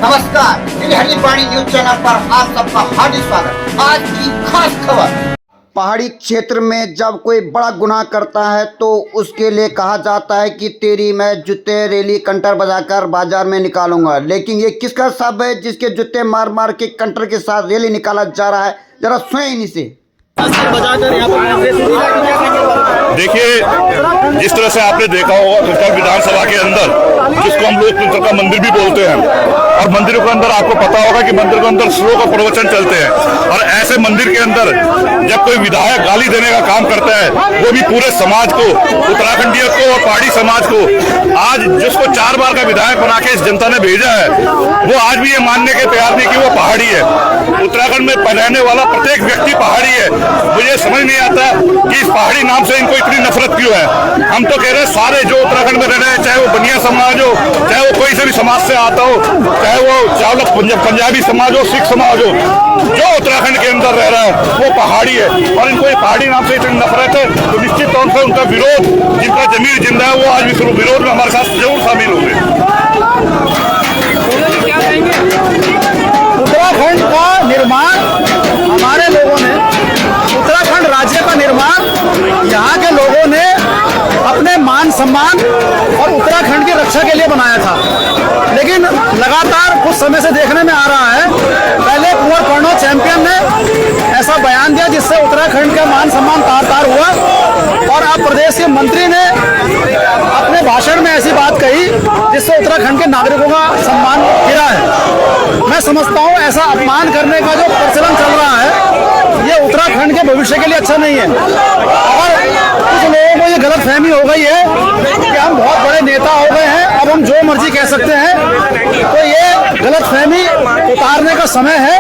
नमस्कार, दिल्ली वाणी news channel पर आप सबका हार्दिक स्वागत। आज की खास खबर। पहाड़ी क्षेत्र में जब कोई बड़ा गुनाह करता है तो उसके लिए कहा जाता है कि तेरी मैं जूते रैली कंटर बजाकर बाजार में निकालूंगा। लेकिन ये किसका शब्द है जिसके जूते मार मार के कंटर के साथ रैली निकाला जा रहा है, जरा सुने इन्हीं से। देखिए, जिस तरह से आपने देखा होगा विधानसभा के अंदर, जिसको हम लोकतंत्र का मंदिर भी बोलते हैं, और मंदिरों के अंदर आपको पता होगा कि मंदिर के अंदर श्लोक और प्रवचन चलते हैं। और ऐसे मंदिर के अंदर जब कोई विधायक गाली देने का काम करता है, वो भी पूरे समाज को, उत्तराखंडियों को और पहाड़ी समाज को, आज जिसको 4 बार का विधायक बना के इस जनता ने भेजा है, वो आज भी ये मानने के तैयार नहीं कि वो पहाड़ी है। उत्तराखंड में रहने वाला प्रत्येक व्यक्ति पहाड़ी है। मुझे समझ नहीं आता कि इस पहाड़ी नाम से इनको इतनी नफरत क्यों है। हम तो कह रहे हैं सारे जो उत्तराखंड में रह रहे हैं, चाहे वो बनिया समाज हो, चाहे वो कोई से भी समाज से आता हो, चाहे वो चावल पंजाबी समाज हो, सिख समाज हो, जो उत्तराखंड के अंदर रह रहा है वो पहाड़ी है। और इनको ये पहाड़ी नाम से इतनी नफरत है तो निश्चित तौर पर उनका विरोध, जिनका जमीर जिंदा है, वो आज भी विरोध में हमारे साथ जरूर शामिल होंगे। उत्तराखंड का निर्माण हमारे लोगों ने, उत्तराखंड राज्य का निर्माण यहाँ के लोगों ने अपने मान सम्मान और उत्तराखंड की रक्षा के लिए बनाया था। लेकिन लगातार कुछ समय से देखने में आ रहा है, पहले कुंवर कर्णो चैंपियन ने ऐसा बयान दिया जिससे उत्तराखंड का मान सम्मान तार-तार हुआ, और अब प्रदेश के मंत्री ने अपने भाषण में ऐसी बात कही जिससे उत्तराखंड के नागरिकों का सम्मान गिरा है। मैं समझता हूँ ऐसा अपमान करने का जो प्रचलन चल रहा है, ये उत्तराखंड के भविष्य के लिए अच्छा नहीं है। और कुछ लोगों को ये गलतफहमी हो गई है कि हम बहुत बड़े नेता हो गए हैं, अब हम जो मर्जी कह सकते हैं, तो ये गलतफहमी उतारने का समय है।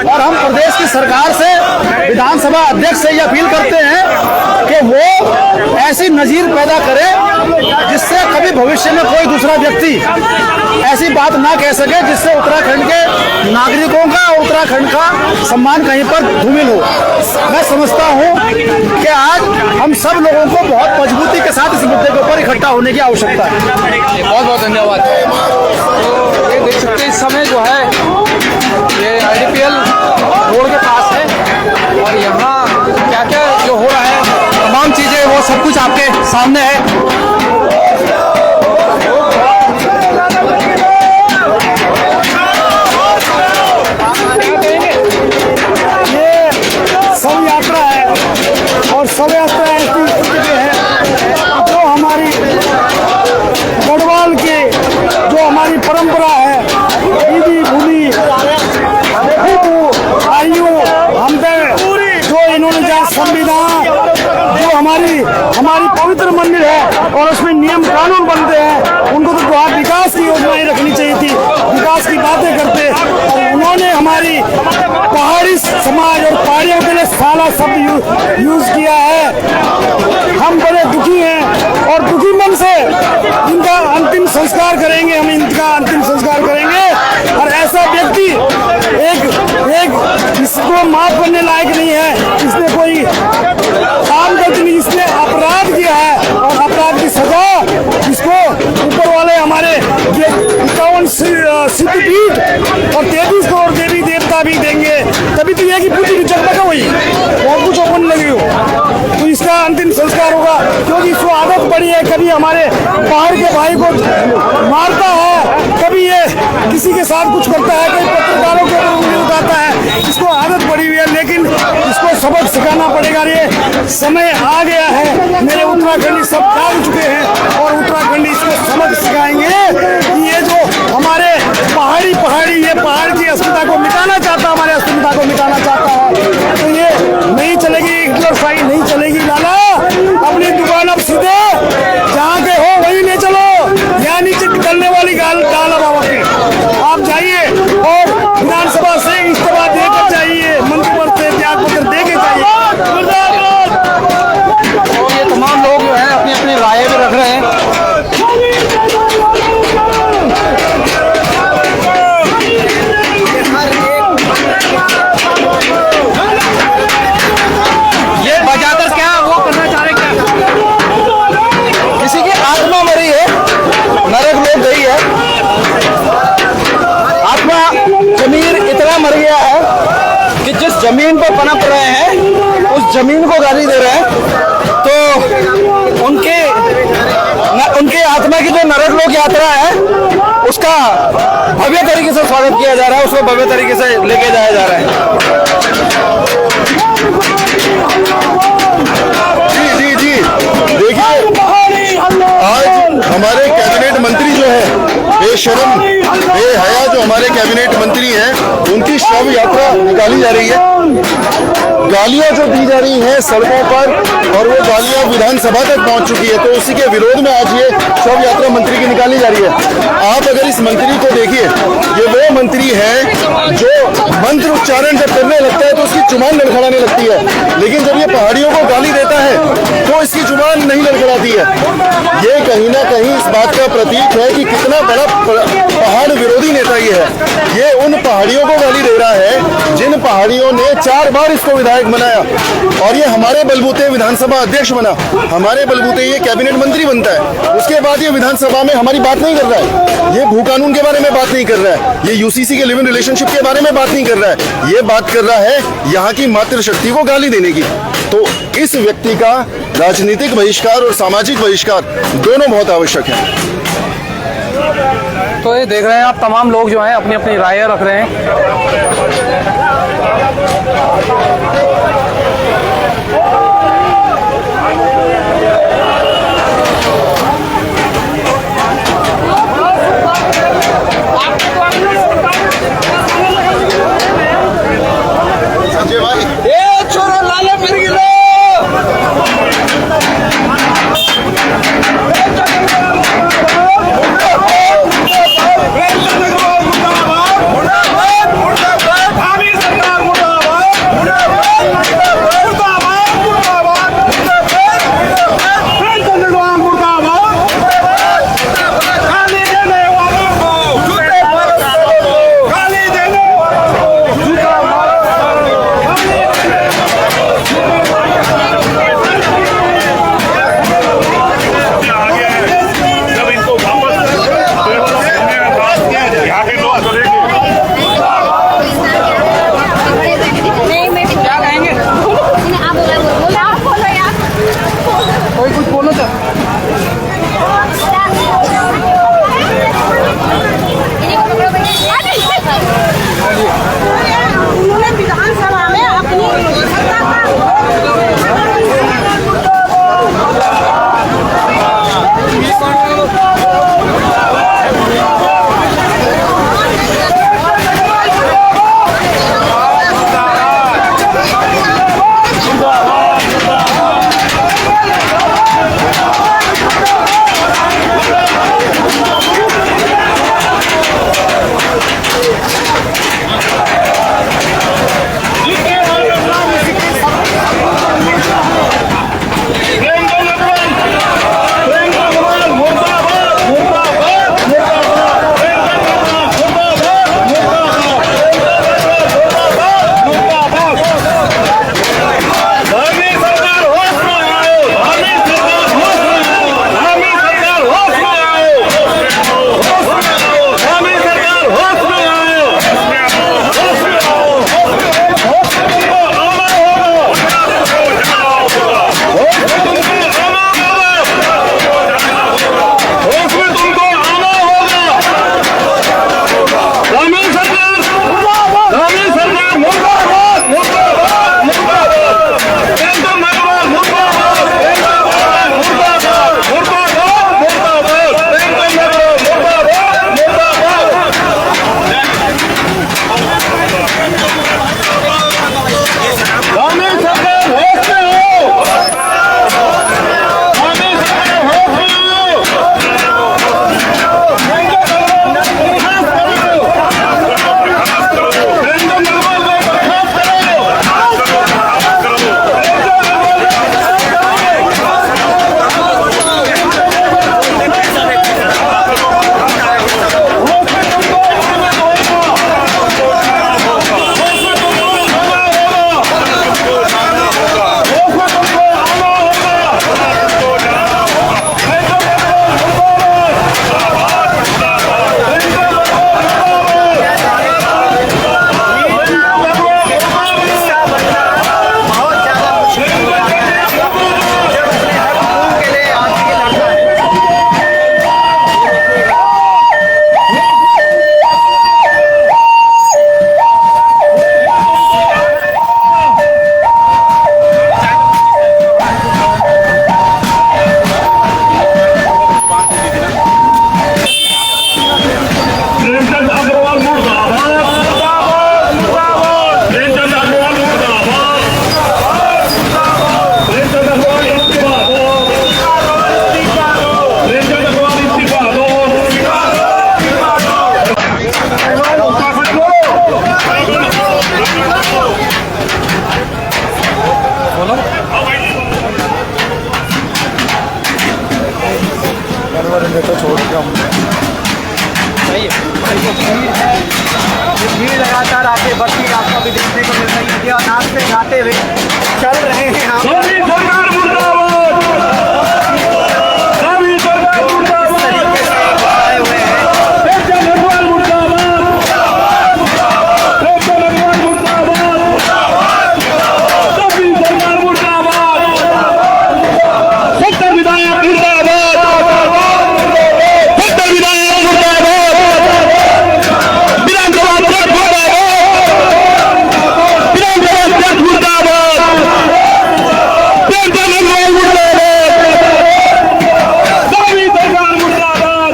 और हम प्रदेश की सरकार से, विधानसभा अध्यक्ष से ये अपील करते हैं कि वो ऐसी नजीर पैदा करे जिससे कभी भविष्य में कोई दूसरा व्यक्ति ऐसी बात ना कह सके जिससे उत्तराखंड के नागरिकों का, उत्तराखंड का सम्मान कहीं पर धूमिल हो। मैं समझता हूं कि आज हम सब लोगों को बहुत मजबूती के साथ इस मुद्दे के ऊपर इकट्ठा होने की आवश्यकता है। बहुत बहुत धन्यवाद। तो ये देख सकते हैं इस समय जो है ये IDPL रोड के पास है, और यहाँ क्या क्या जो हो रहा है, तमाम चीजें वो सब कुछ आपके सामने है। शव यात्रा है, और शव यात्रा ऐसी स्थिति है जो हमारी गढ़वाल की जो हमारी परंपरा है, दीदी भूमि आयु हमदर्द, जो इन्होंने जहाँ संविधान, जो हमारी पवित्र मंदिर है और उसमें नियम कानून बनते हैं, उनको तो बहुत विकास की योजनाएं रखनी चाहिए थी, विकास की बातें करते, और उन्होंने हमारी पहाड़ी समाज और पहाड़ियों के लिए साला शब्द यूज किया है। हम बड़े दुखी हैं और दुखी मन से इनका अंतिम संस्कार करेंगे, हम इनका अंतिम संस्कार करेंगे। और ऐसा व्यक्ति एक इसको माफ करने लायक नहीं है, इसने कोई काम गलती नहीं, इसने अपराध किया है, और अपराध की सजा इसको ऊपर वाले हमारे 51 सिद्धपीठ और 33 करोड़ देवी देवता भी देंगे, तभी तो ये की पूरी भी जगमगा हुई और कुछ ओपन लगी हो, तो इसका अंतिम संस्कार होगा। क्योंकि इसको आदत पड़ी है, कभी हमारे पहाड़ के भाई को मारता है, कभी ये किसी के साथ कुछ करता है, कभी पत्रकारों के ऊपर उठाता है, इसको आदत पड़ी हुई है। लेकिन इसको सबक सिखाना पड़ेगा। ये समय आ गया है, मेरे उत्तराखंडी सब जाग चुके हैं और उत्तराखंडी इसको सबक सिखाएंगे कि ये जो हमारे पहाड़ी ये पहाड़ की अस्मिता को मिटाना चाहता, हमारे अस्मिता को मिटाना चाहता है, तो ये नहीं चलेगी, हिटलरशाही नहीं चलेगी। लाला अपनी दुकान अब सीधे जहाँ के हो वही ले चलो, यहाँ नीचे निकलने वाली डाला बाबा की आप जाइए और विधानसभा से इस्तीफा देकर जाइए, मंत्रिपद से त्याग पत्र देके जाइए। और ये तमाम लोग जो है अपनी अपनी राय भी रख रहे हैं। पनप रहे हैं, उस जमीन को गाली दे रहे हैं, तो उनके आत्मा की जो नरक लोक यात्रा है उसका भव्य तरीके से स्वागत किया जा रहा है, उसको भव्य तरीके से लेके जाया जा रहा है। जी जी देखिए, आज हमारे कैबिनेट मंत्री जो है, बेशरम बेहया जो हमारे कैबिनेट मंत्री हैं, उनकी शव यात्रा निकाली जा रही है। गालियां जो दी जा रही हैं सड़कों पर, और वो गालियां विधानसभा तक पहुंच चुकी है, तो उसी के विरोध में आज ये शव यात्रा मंत्री की निकाली जा रही है। आप अगर इस मंत्री को देखिए, ये वो मंत्री है जो मंत्र उच्चारण जब करने लगता है तो उसकी जुबान लड़खड़ाने लगती है, लेकिन जब ये पहाड़ियों को गाली देता है तो इसकी जुबान नहीं लड़खड़ाती है। ये कहीं ना कहीं इस बात का प्रतीक है कि कितना बड़ा पहाड़ विरोधी नेता ये है। ये उन पहाड़ियों को गाली दे रहा है जिन पहाड़ियों ने 4 बार इसको विधायक बनाया, और ये हमारे बलबूते विधानसभा अध्यक्ष बना, हमारे बलबूते ये कैबिनेट मंत्री बनता है। उसके बाद ये विधानसभा में हमारी बात नहीं कर रहा है, ये भू कानून के बारे में बात नहीं कर रहा है, ये यूसीसी के लिव इन रिलेशनशिप के बारे में बात नहीं कर रहा है, ये बात कर रहा है यहाँ की मातृशक्ति को गाली देने की। तो इस व्यक्ति का राजनीतिक बहिष्कार और सामाजिक बहिष्कार दोनों बहुत आवश्यक है। तो ये देख रहे हैं आप, तमाम लोग जो हैं अपनी अपनी राय रख रहे हैं। संजय भाई, तो छोड़ दिया हमने। सही है। ये भीड़ लगातार आपके बस्ती आपको भी देखने को मिल रही है और नाचते गाते हुए चल रहे हैं हम। सरकार मुर्दाबाद, सरकार मुर्दाबाद, आए हुए हैं भगवान मुर्दाबाद, भगवान मुर्दाबाद, सभी सरकार मुर्दाबाद, सत्ता विधायक मुर्दाबाद, सत्ता विधायक मुर्दाबाद, विधानसभा अध्यक्ष मुर्दाबाद, विधानसभा अध्यक्ष मुर्दाबाद, जनता मुर्दाबाद, सभी सरकार मुर्दाबाद।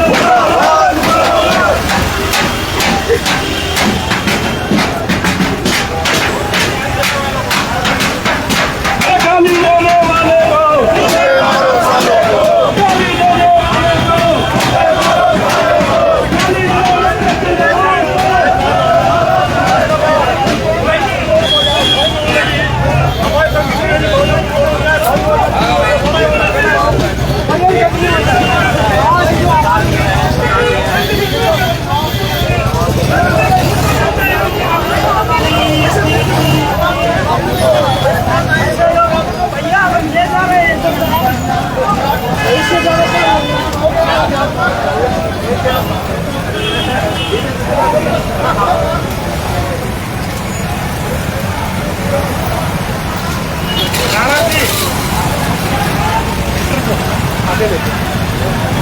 गाली देने वाले को, गाली देने वाले को,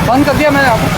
बंद कर दिया मैंने आपको।